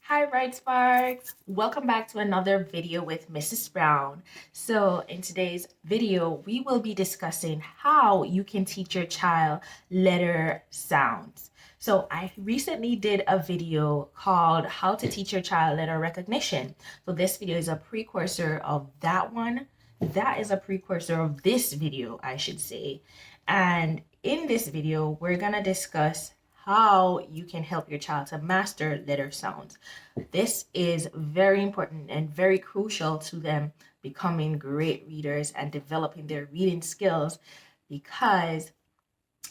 Hi, Bright Sparks! Welcome back to another video with Mrs. Brown. So in today's video, we will be discussing how you can teach your child letter sounds. So I recently did a video called How to Teach Your Child Letter Recognition. So this video is a precursor of that one. That is a precursor of this video, I should say. And in this video, we're gonna discuss how you can help your child to master letter sounds. This is very important and very crucial to them becoming great readers and developing their reading skills, because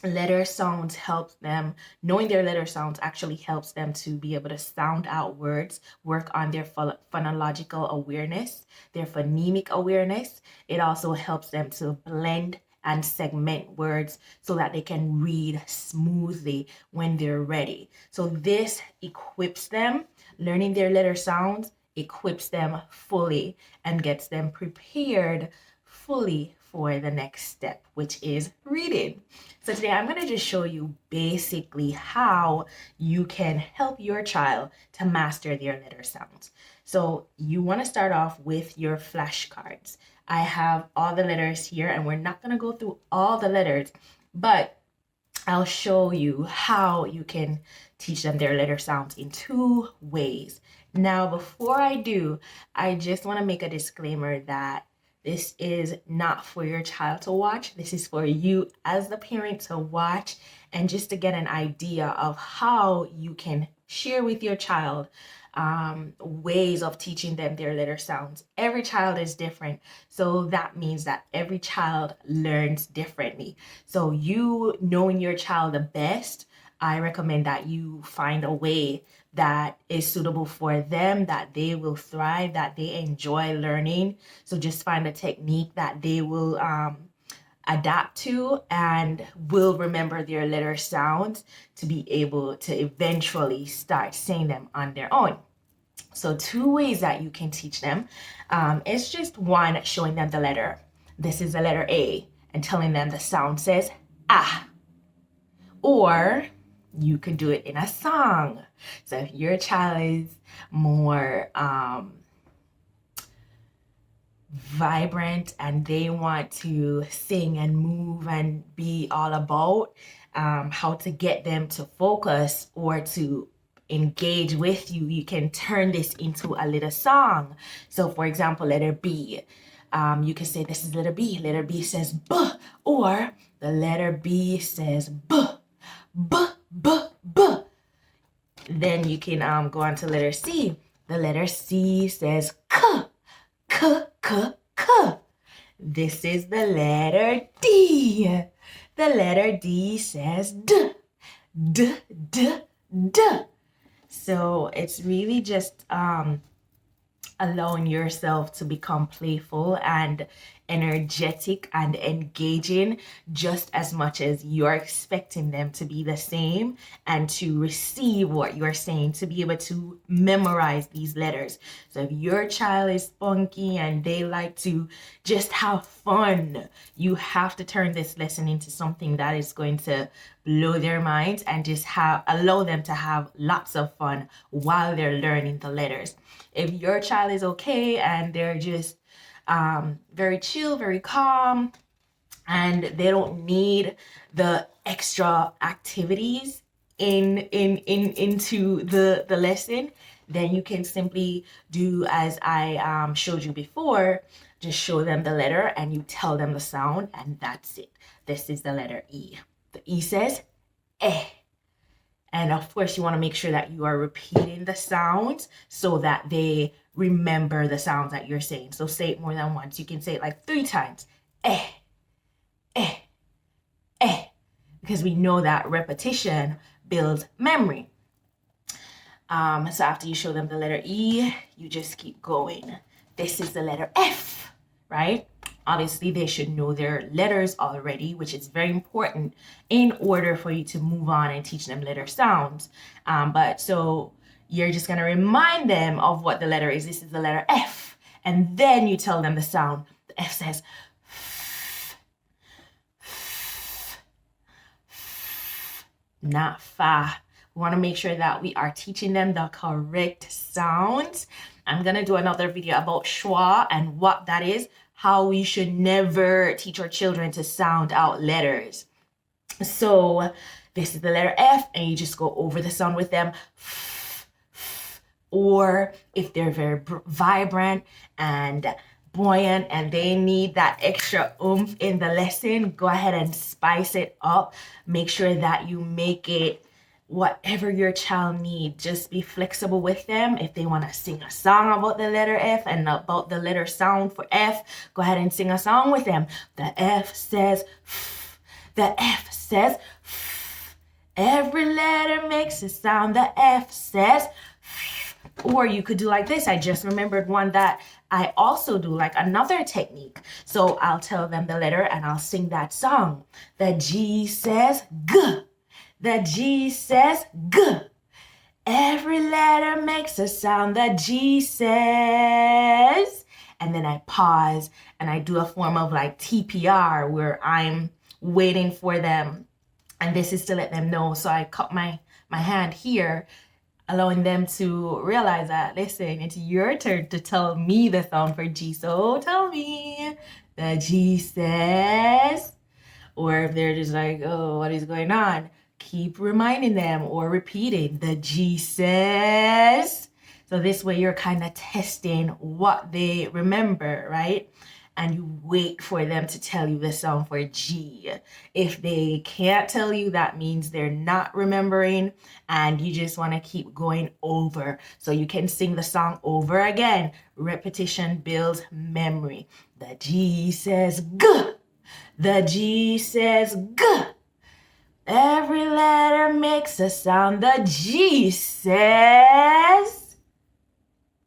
letter sounds help them. Knowing their letter sounds actually helps them to be able to sound out words, work on their phonological awareness, their phonemic awareness. It also helps them to blend and segment words so that they can read smoothly when they're ready. So this equips them. Learning their letter sounds equips them fully and gets them prepared fully for the next step, which is reading. So today I'm going to just show you basically how you can help your child to master their letter sounds. So you want to start off with your flashcards. I have all the letters here, and we're not going to go through all the letters, but I'll show you how you can teach them their letter sounds in two ways. Now, before I do, I just want to make a disclaimer that this is not for your child to watch. This is for you as the parent to watch and just to get an idea of how you can share with your child ways of teaching them their letter sounds. Every child is different, so that means that every child learns differently. So you knowing your child the best, I recommend that you find a way that is suitable for them, that they will thrive, that they enjoy learning. So just find a technique that they will adapt to and will remember their letter sounds to be able to eventually start saying them on their own. So two ways that you can teach them. It's just one, showing them the letter. This is the letter A, and telling them the sound says ah. Or you could do it in a song. So if your child is more vibrant and they want to sing and move and be all about how to get them to focus or to engage with you, you can turn this into a little song. So for example, letter B, you can say this is letter B. Letter B says B, or the letter B says B, B, B, B. Then you can go on to letter C. The letter C says K, K, K, K. This is the letter D. The letter D says D, D, D, D. So it's really just allowing yourself to become playful and energetic and engaging just as much as you're expecting them to be the same and to receive what you're saying, to be able to memorize these letters. So if your child is spunky and they like to just have fun, you have to turn this lesson into something that is going to blow their minds and just allow them to have lots of fun while they're learning the letters. If your child is okay and they're just very chill, very calm, and they don't need the extra activities into the lesson, then you can simply do as I showed you before. Just show them the letter and you tell them the sound, and that's it. This is the letter E. The E says eh. And of course, you want to make sure that you are repeating the sounds so that they remember the sounds that you're saying. So say it more than once. You can say it like 3 times. Eh, eh, eh. Because we know that repetition builds memory. So after you show them the letter E, you just keep going. This is the letter F, right? Obviously, they should know their letters already, which is very important in order for you to move on and teach them letter sounds. But so you're just going to remind them of what the letter is. This is the letter F. And then you tell them the sound. The F says f, f, f, not fa. We want to make sure that we are teaching them the correct sounds. I'm going to do another video about schwa and what that is, how we should never teach our children to sound out letters. So this is the letter F, and you just go over the sound with them. Or if they're very vibrant and buoyant and they need that extra oomph in the lesson, go ahead and spice it up. Make sure that you make it whatever your child needs. Just be flexible with them. If they want to sing a song about the letter F and about the letter sound for F, go ahead and sing a song with them. The F says F. The F says F. Every letter makes a sound. The F says F. Or you could do like this. I just remembered one that I also do, like another technique. So I'll tell them the letter and I'll sing that song. The G says G. The G says G. Every letter makes a sound. The G says. And then I pause and I do a form of like TPR where I'm waiting for them. And this is to let them know. So I cup my hand here, allowing them to realize that, listen, it's your turn to tell me the sound for G. So tell me. The G says. Or if they're just like, oh, what is going on? Keep reminding them or repeating. The G says. So this way you're kind of testing what they remember, right? And you wait for them to tell you the sound for G. If they can't tell you, that means they're not remembering and you just want to keep going over. So you can sing the song over again. Repetition builds memory. The G says G. The G says G. Every letter makes a sound. The G says.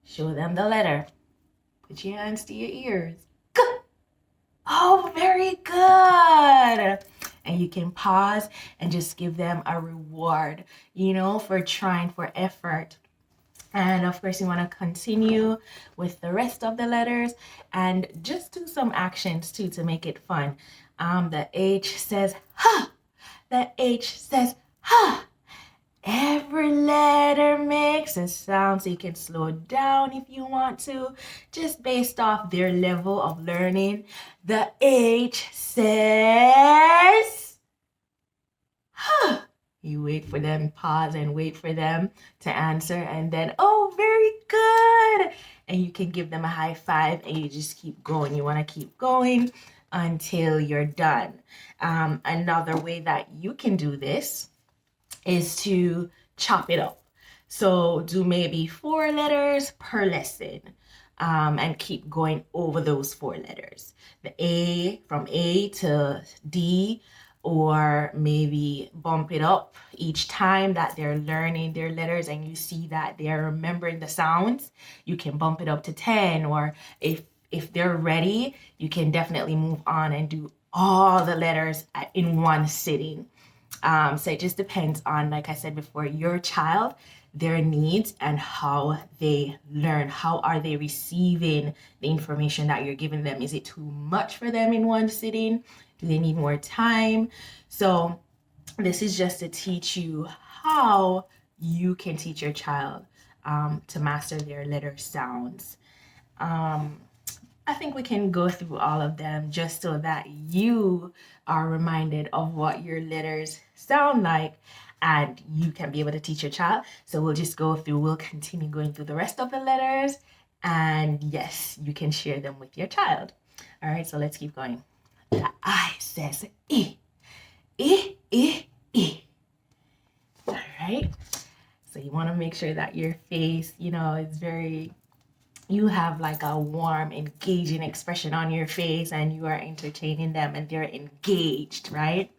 Show them the letter. Put your hands to your ears. G. Oh, very good. And you can pause and just give them a reward, for trying, for effort. And of course, you want to continue with the rest of the letters and just do some actions too to make it fun. The H says ha. The H says ha. Every letter makes a sound, so you can slow down if you want to, just based off their level of learning. The H says ha. You wait for them, pause and wait for them to answer, and then, oh, very good. And you can give them a high five and you just keep going. You want to keep going until you're done. Another way that you can do this is to chop it up. So do maybe 4 letters per lesson, and keep going over those 4 letters. The A, from A to D, or maybe bump it up each time that they're learning their letters and you see that they're remembering the sounds. You can bump it up to 10, or if they're ready, you can definitely move on and do all the letters in one sitting. So it just depends on, like I said before, your child, their needs, and how they learn. How are they receiving the information that you're giving them? Is it too much for them in one sitting? Do they need more time? So this is just to teach you how you can teach your child to master their letter sounds. I think we can go through all of them just so that you are reminded of what your letters sound like and you can be able to teach your child. So we'll continue going through the rest of the letters, and yes, you can share them with your child. All right, so let's keep going. The I says E. E, E, E. All right, so you want to make sure that your face, is very, you have like a warm, engaging expression on your face and you are entertaining them and they're engaged, right?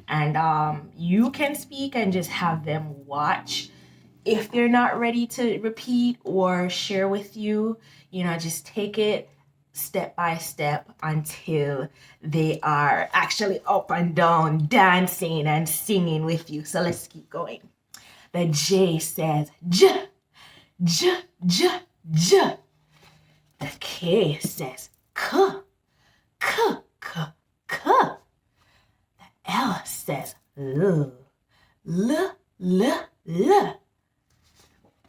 And you can speak and just have them watch. If they're not ready to repeat or share with you, just take it step by step until they are actually up and down, dancing and singing with you. So let's keep going. The J says J, J, J, J. The K says K, K, K, K. The L says L, L, L, L.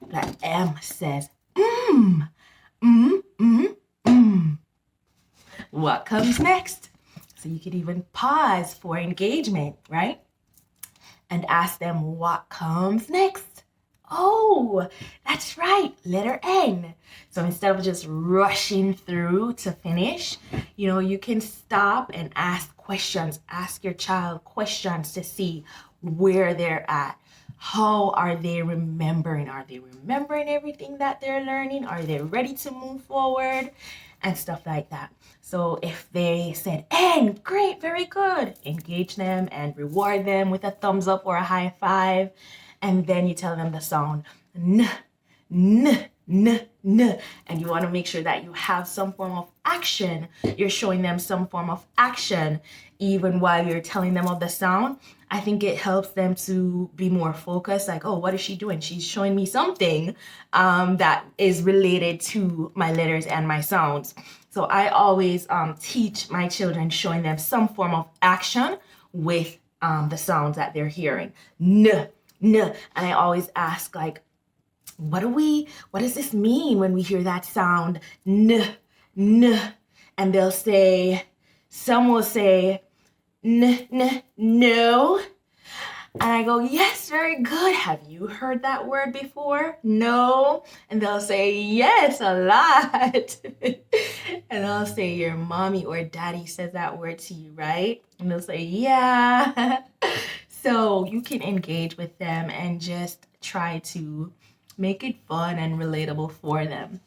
The M says mm. Mm, mm, mm. What comes next? So you could even pause for engagement, right? And ask them what comes next. Oh, that's right, letter N. So instead of just rushing through to finish, you can stop and ask questions. Ask your child questions to see where they're at. How are they remembering? Are they remembering everything that they're learning? Are they ready to move forward? And stuff like that. So if they said, N, great, very good, engage them and reward them with a thumbs up or a high five. And then you tell them the sound N, N, N, N. And you want to make sure that you have some form of action. You're showing them some form of action even while you're telling them of the sound. I think it helps them to be more focused, like, oh, what is she doing? She's showing me something that is related to my letters and my sounds. So I always teach my children, showing them some form of action with the sounds that they're hearing. N, N. And I always ask, like, what does this mean when we hear that sound? N, N. And they'll say, some will say, N, N, no. And I go, yes, very good. Have you heard that word before? No. And they'll say, yes, a lot. And I'll say, your mommy or daddy says that word to you, right? And they'll say, yeah. So you can engage with them and just try to make it fun and relatable for them.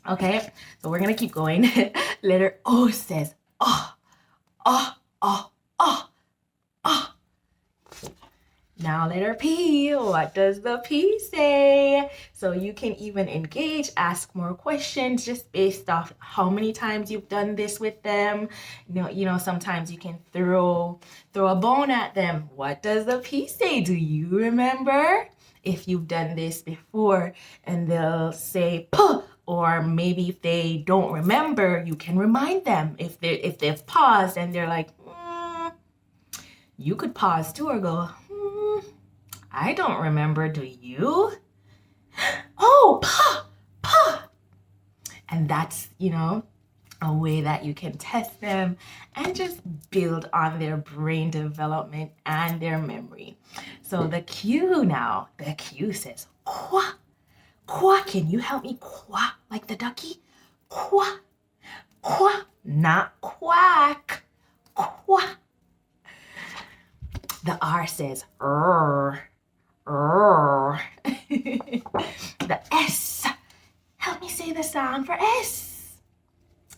Okay, so we're going to keep going. Letter O says, oh, oh, oh, oh, oh. Now letter P, what does the P say? So you can even engage, ask more questions just based off how many times you've done this with them. Sometimes you can throw a bone at them. What does the P say? Do you remember? If you've done this before, and they'll say P, or maybe if they don't remember, you can remind them. If they've paused and they're like, you could pause too or go, I don't remember, do you? Oh, pa, pa. And that's, a way that you can test them and just build on their brain development and their memory. So the Q now, the Q says, qua, qua. Can you help me qua like the ducky? Qua, qua, not quack, qua. The R says, the S. Help me say the sound for S.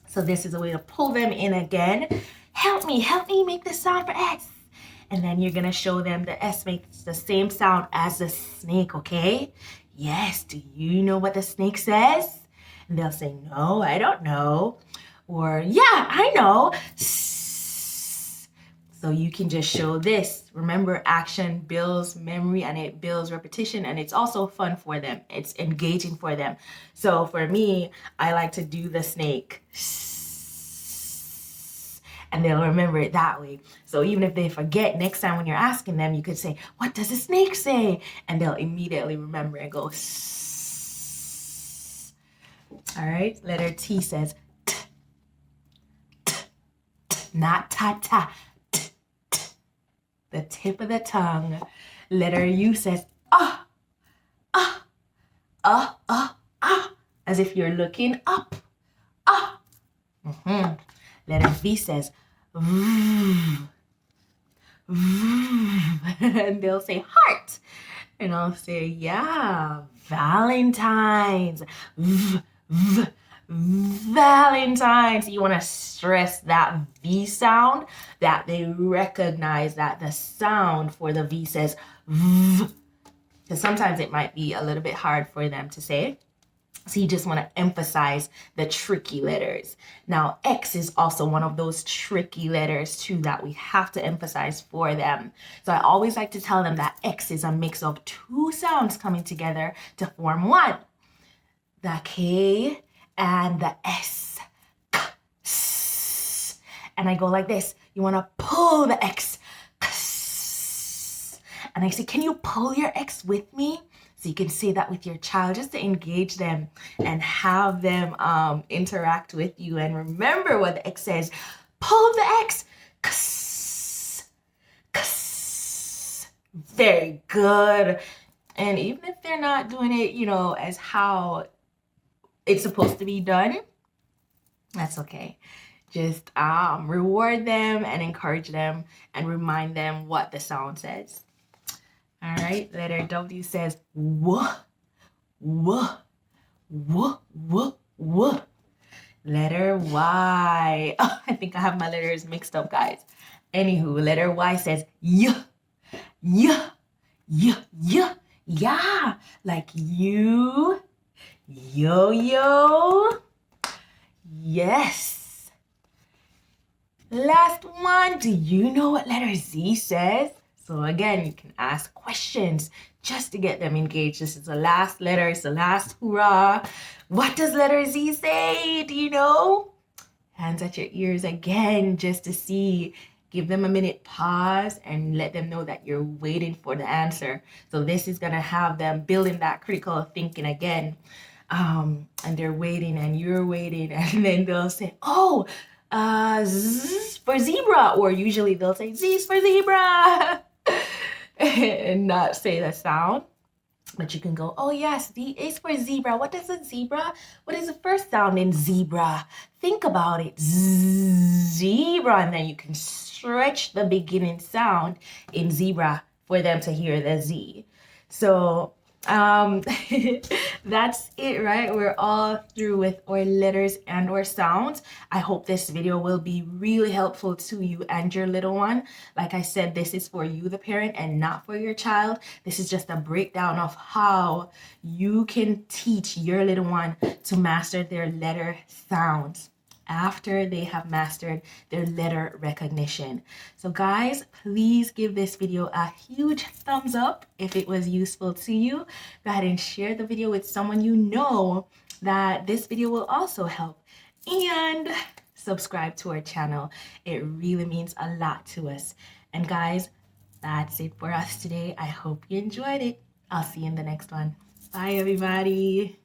So this is a way to pull them in again. Help me make the sound for S. And then you're going to show them the S makes the same sound as the snake, okay? Yes, do you know what the snake says? And they'll say, no, I don't know. Or, yeah, I know. So you can just show this. Remember, action builds memory and it builds repetition, and it's also fun for them. It's engaging for them. So for me, I like to do the snake. And they'll remember it that way. So even if they forget, next time when you're asking them, you could say, what does the snake say? And they'll immediately remember and go, all right, letter T says, t, t, t, not ta, ta. The tip of the tongue. Letter U says, ah, ah, ah, ah, ah, as if you're looking up, ah. Letter V says, vroom, vroom. And they'll say heart. And I'll say, yeah, Valentine's, Valentine's. You want to stress that V sound, that they recognize that the sound for the V says V. Because sometimes it might be a little bit hard for them to say. So you just want to emphasize the tricky letters. Now, X is also one of those tricky letters too that we have to emphasize for them. So I always like to tell them that X is a mix of two sounds coming together to form one. The K and the S. K, S. And I go like this. You want to pull the X. K, S. And I say, can you pull your X with me? So you can say that with your child just to engage them and have them interact with you. And remember what the X says. Pull the X. Kss, kss. Very good. And even if they're not doing it, as how it's supposed to be done, that's okay. Just reward them and encourage them and remind them what the sound says. All right, letter W says w, w, w, w, w. Letter Y. Oh, I think I have my letters mixed up, guys. Anywho, letter Y says y, y, y, y, yeah. Like you, yo. Yes. Last one, do you know what letter Z says? So again, you can ask questions just to get them engaged. This is the last letter, it's the last hurrah. What does letter Z say? Do you know? Hands at your ears again just to see. Give them a minute, pause, and let them know that you're waiting for the answer. So this is gonna have them building that critical thinking again. And they're waiting and you're waiting, and then they'll say, oh, Z for zebra, or usually they'll say Z's for zebra and not say the sound. But you can go, oh yes, Z is for zebra. What is a zebra? What is the first sound in zebra? Think about it. Zebra. And then you can stretch the beginning sound in zebra for them to hear the Z. So that's it, right? We're all through with our letters and our sounds. I hope this video will be really helpful to you and your little one. Like I said, this is for you, the parent, and not for your child. This is just a breakdown of how you can teach your little one to master their letter sounds after they have mastered their letter recognition. So guys, please give this video a huge thumbs up if it was useful to you. Go ahead and share the video with someone you know that this video will also help. And subscribe to our channel. It really means a lot to us. And guys, that's it for us today. I hope you enjoyed it. I'll see you in the next one. Bye, everybody.